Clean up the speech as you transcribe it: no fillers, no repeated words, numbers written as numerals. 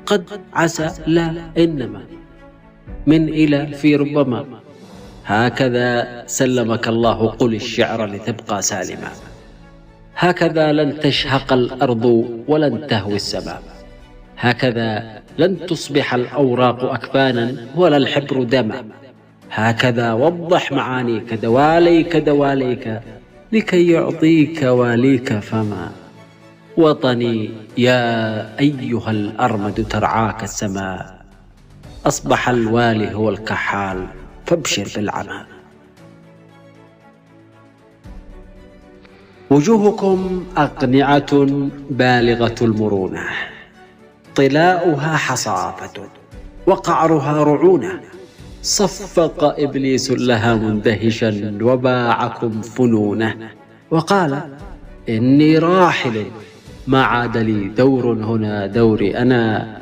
قد عسى لا إنما من إلى في ربما. هكذا سلمك الله، قل الشعر لتبقى سالما. هكذا لن تشهق الأرض ولن تهوي السماء. هكذا لن تصبح الأوراق أكفانا ولا الحبر دما. هكذا وضح معانيك دواليك دواليك لكي يعطيك واليك فما. وطني يا أيها الأرمد ترعاك السماء، أصبح الوالي هو الكحال فابشر بالعمى. وجوهكم أقنعة بالغة المرونة، طلاؤها حصافة وقعرها رعونة. صفق إبليس لها مندهشا وباعكم فنونه، وقال إني راحل ما عاد لي دور هنا دوري أنا.